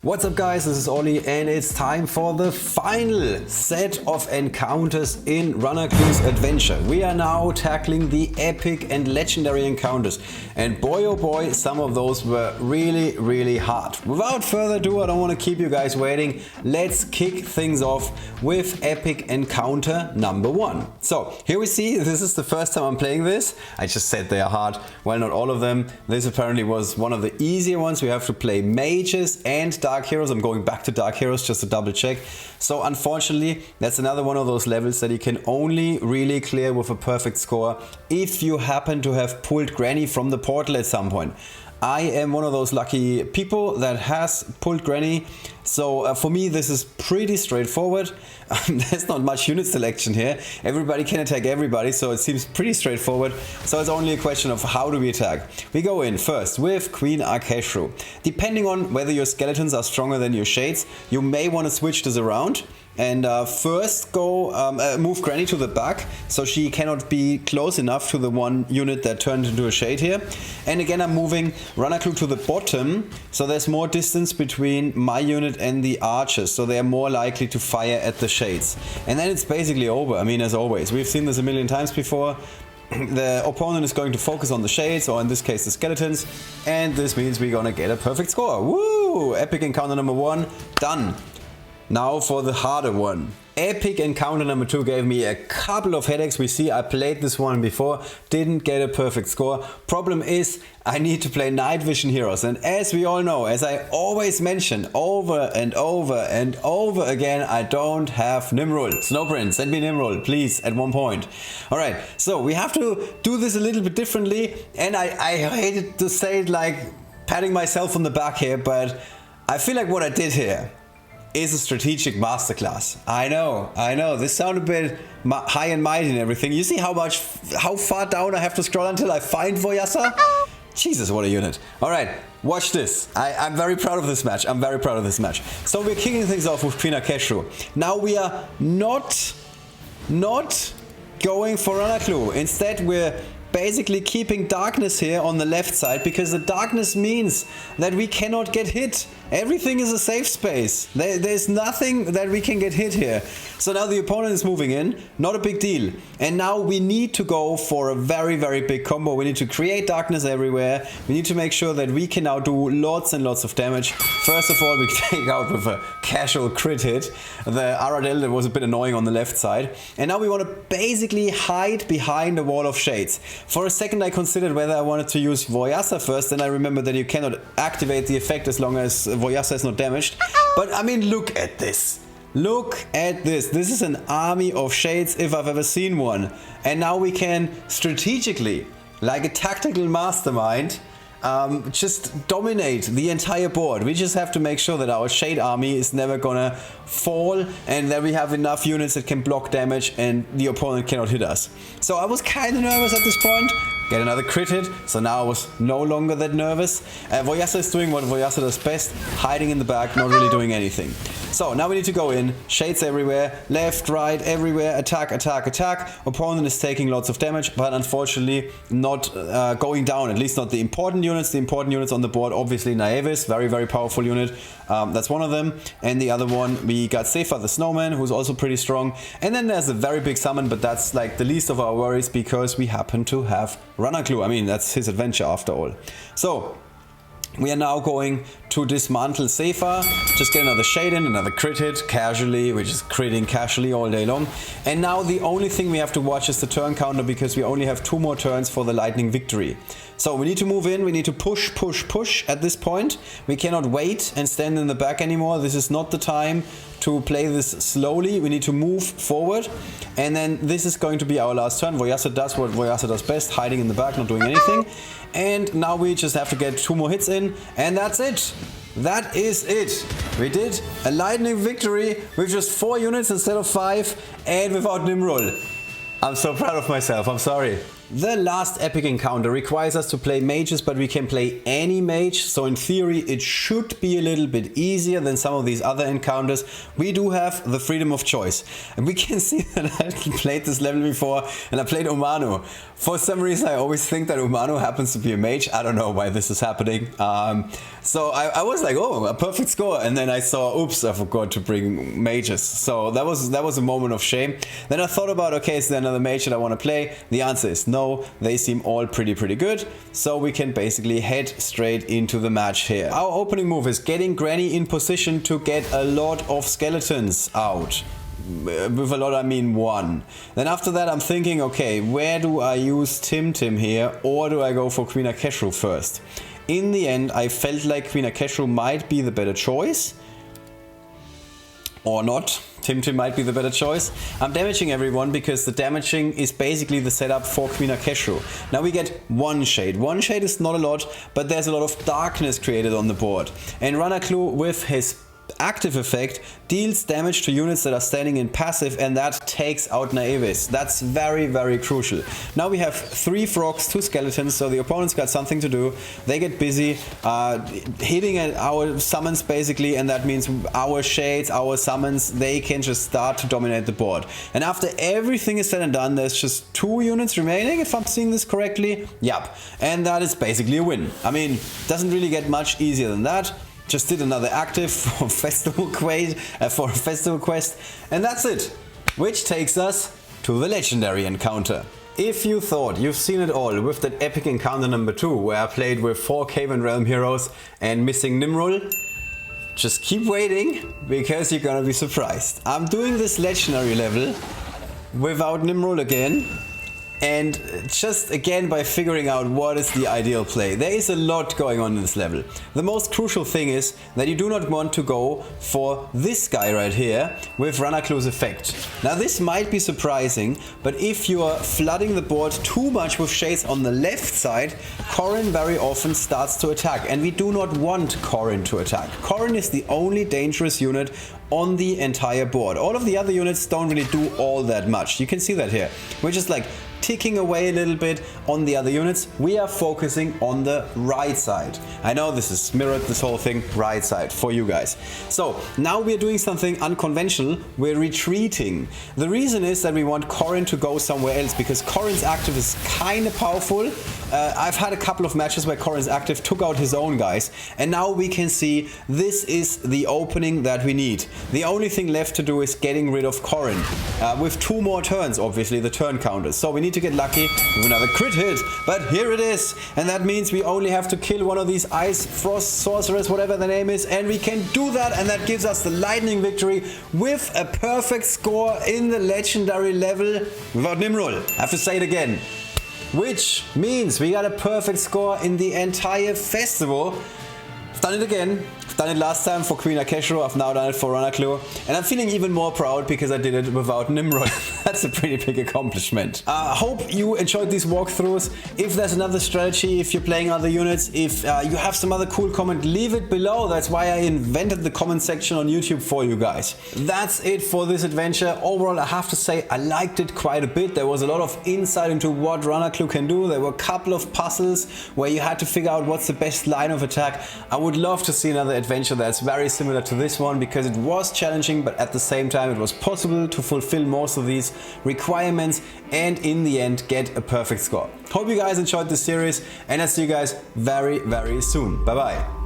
What's up guys, this is Ollie and it's time for the final set of encounters in Ranaklu's adventure. We are now tackling the epic and legendary encounters, and boy oh boy, some of those were really hard. Without further ado, I don't want to keep you guys waiting. Let's kick things off with epic encounter number 1. So here we see, this is the first time I'm playing this. I just said they are hard. Well, not all of them. This apparently was one of the easier ones. We have to play mages and Dark Heroes. I'm going back to Dark Heroes just to double check. So unfortunately, that's another one of those levels that you can only really clear with a perfect score if you happen to have pulled Granny from the portal at some point. I am one of those lucky people that has pulled Granny, so for me this is pretty straightforward. There's not much unit selection here. Everybody can attack everybody, so it seems pretty straightforward. So it's only a question of how do we attack. We go in first with Queen Akeshru. Depending on whether your skeletons are stronger than your shades, you may want to switch this around. And first go move Granny to the back, so she cannot be close enough to the one unit that turned into a shade here. And again, I'm moving Ranaklu to the bottom, so there's more distance between my unit and the archers, so they're more likely to fire at the shades. And then it's basically over. I mean, as always, we've seen this a million times before. The opponent is going to focus on the shades, or in this case the skeletons, and this means we're gonna get a perfect score. Woo! Epic encounter number 1, done. Now for the harder one. Epic encounter number 2 gave me a couple of headaches. We see I played this one before, didn't get a perfect score. Problem is, I need to play night vision heroes, and as we all know, as I always mention over and over again, I don't have Nimrod. Snowprint, send me Nimrod, please, at one point. Alright, so we have to do this a little bit differently, and I hated to say it like patting myself on the back here, but I feel like what I did here is a strategic masterclass. I know, this sounded a bit high and mighty and everything. You see how far down I have to scroll until I find Voyasa? Jesus, what a unit. Alright, watch this. I'm very proud of this match. So we're kicking things off with Queen Akeshru. Now we are not going for Ranaklu. Instead, we're basically keeping darkness here on the left side, because the darkness means that we cannot get hit. Everything is a safe space. There's nothing that we can get hit here. So now the opponent is moving in, not a big deal. And now we need to go for a very big combo. We need to create darkness everywhere. We need to make sure that we can now do lots and lots of damage. First of all, we take out with a casual crit hit the Aradel that was a bit annoying on the left side. And now we want to basically hide behind a wall of shades. For a second I considered whether I wanted to use Voyasa first, then I remembered that you cannot activate the effect as long as Voyasa is not damaged. But I mean, look at this. Look at this. This is an army of shades if I've ever seen one. And now we can strategically, like a tactical mastermind, just dominate the entire board. We just have to make sure that our shade army is never gonna fall, and that we have enough units that can block damage and the opponent cannot hit us. So I was kind of nervous at this point. Get another crit hit, so now I was no longer that nervous. Voyasa is doing what Voyasa does best, hiding in the back, not really doing anything. So now we need to go in, shades everywhere, left, right, everywhere, attack. Opponent is taking lots of damage, but unfortunately not going down, at least not the important units. The important units on the board, obviously Naevis, very powerful unit. That's one of them. And the other one, we got Sefa the Snowman, who's also pretty strong. And then there's a very big summon, but that's like the least of our worries, because we happen to have Ranaklu. I mean, that's his adventure after all. So we are now going to dismantle Sefa, just get another shade in, another crit hit, casually, which is critting casually all day long. And now the only thing we have to watch is the turn counter, because we only have 2 more turns for the lightning victory. So we need to move in, we need to push at this point. We cannot wait and stand in the back anymore. This is not the time to play this slowly. We need to move forward, and then this is going to be our last turn. Voyasa does what Voyasa does best, hiding in the back, not doing anything. And now we just have to get 2 more hits in, and that's it. That is it. We did a lightning victory with just 4 units instead of 5, and without Nimrod. I'm so proud of myself, I'm sorry. The last epic encounter requires us to play mages, but we can play any mage, so in theory it should be a little bit easier than some of these other encounters. We do have the freedom of choice, and we can see that I played this level before and I played Umano. For some reason I always think that Umano happens to be a mage. I don't know why this is happening. So I was like, oh, a perfect score, and then I saw, oops, I forgot to bring mages. So that was a moment of shame. Then I thought about, okay, is there another mage that I want to play? The answer is no. They seem all pretty good, so we can basically head straight into the match here. Our opening move is getting Granny in position to get a lot of skeletons out. With a lot I mean one. Then after that I'm thinking, okay, where do I use Tim here, or do I go for Queen Akeshru first? In the end I felt like Queen Akeshru might be the better choice. Or not. Tim might be the better choice. I'm damaging everyone because the damaging is basically the setup for Queen Akeshru. Now we get one shade. One shade is not a lot, but there's a lot of darkness created on the board. And Ranaklu with his active effect deals damage to units that are standing in passive, and that takes out Naives. That's very crucial. Now we have 3 frogs, 2 skeletons, so the opponent's got something to do. They get busy hitting at our summons basically, and that means our shades, our summons, they can just start to dominate the board. And after everything is said and done, there's just 2 units remaining, if I'm seeing this correctly. Yep, and that is basically a win. I mean, doesn't really get much easier than that. Just did another active for a festival quest, and that's it. Which takes us to the legendary encounter. If you thought you've seen it all with that epic encounter number 2, where I played with 4 Cave and Realm heroes and missing Nimrul, just keep waiting, because you're gonna be surprised. I'm doing this legendary level without Nimrul again. And just again by figuring out what is the ideal play. There is a lot going on in this level. The most crucial thing is that you do not want to go for this guy right here with Ranaklu's effect. Now this might be surprising, but if you are flooding the board too much with shades on the left side, Corrin very often starts to attack, and we do not want Corrin to attack. Corrin is the only dangerous unit on the entire board. All of the other units don't really do all that much. You can see that here. We're just like ticking away a little bit on the other units. We are focusing on the right side. I know this is mirrored, this whole thing, right side for you guys. So now we're doing something unconventional. We're retreating. The reason is that we want Corrin to go somewhere else, because Corrin's active is kind of powerful. I've had a couple of matches where Corrin's active took out his own guys, and now we can see this is the opening that we need. The only thing left to do is getting rid of Corrin with 2 more turns, obviously the turn counters. So we need to get lucky with another crit hit, but here it is, and that means we only have to kill one of these ice frost sorcerers, whatever the name is, and we can do that, and that gives us the lightning victory with a perfect score in the legendary level without Nimrul. I have to say it again. Which means we got a perfect score in the entire festival. I've done it again. I've done it last time for Queen Akeshru, I've now done it for Ranaklu, and I'm feeling even more proud because I did it without Nimrod. That's a pretty big accomplishment. I hope you enjoyed these walkthroughs. If there's another strategy, if you're playing other units, if you have some other cool comment, leave it below. That's why I invented the comment section on YouTube for you guys. That's it for this adventure. Overall, I have to say I liked it quite a bit. There was a lot of insight into what Ranaklu can do. There were a couple of puzzles where you had to figure out what's the best line of attack. I would love to see another adventure that's very similar to this one, because it was challenging, but at the same time it was possible to fulfill most of these requirements and in the end get a perfect score. Hope you guys enjoyed this series, and I'll see you guys very soon. Bye bye.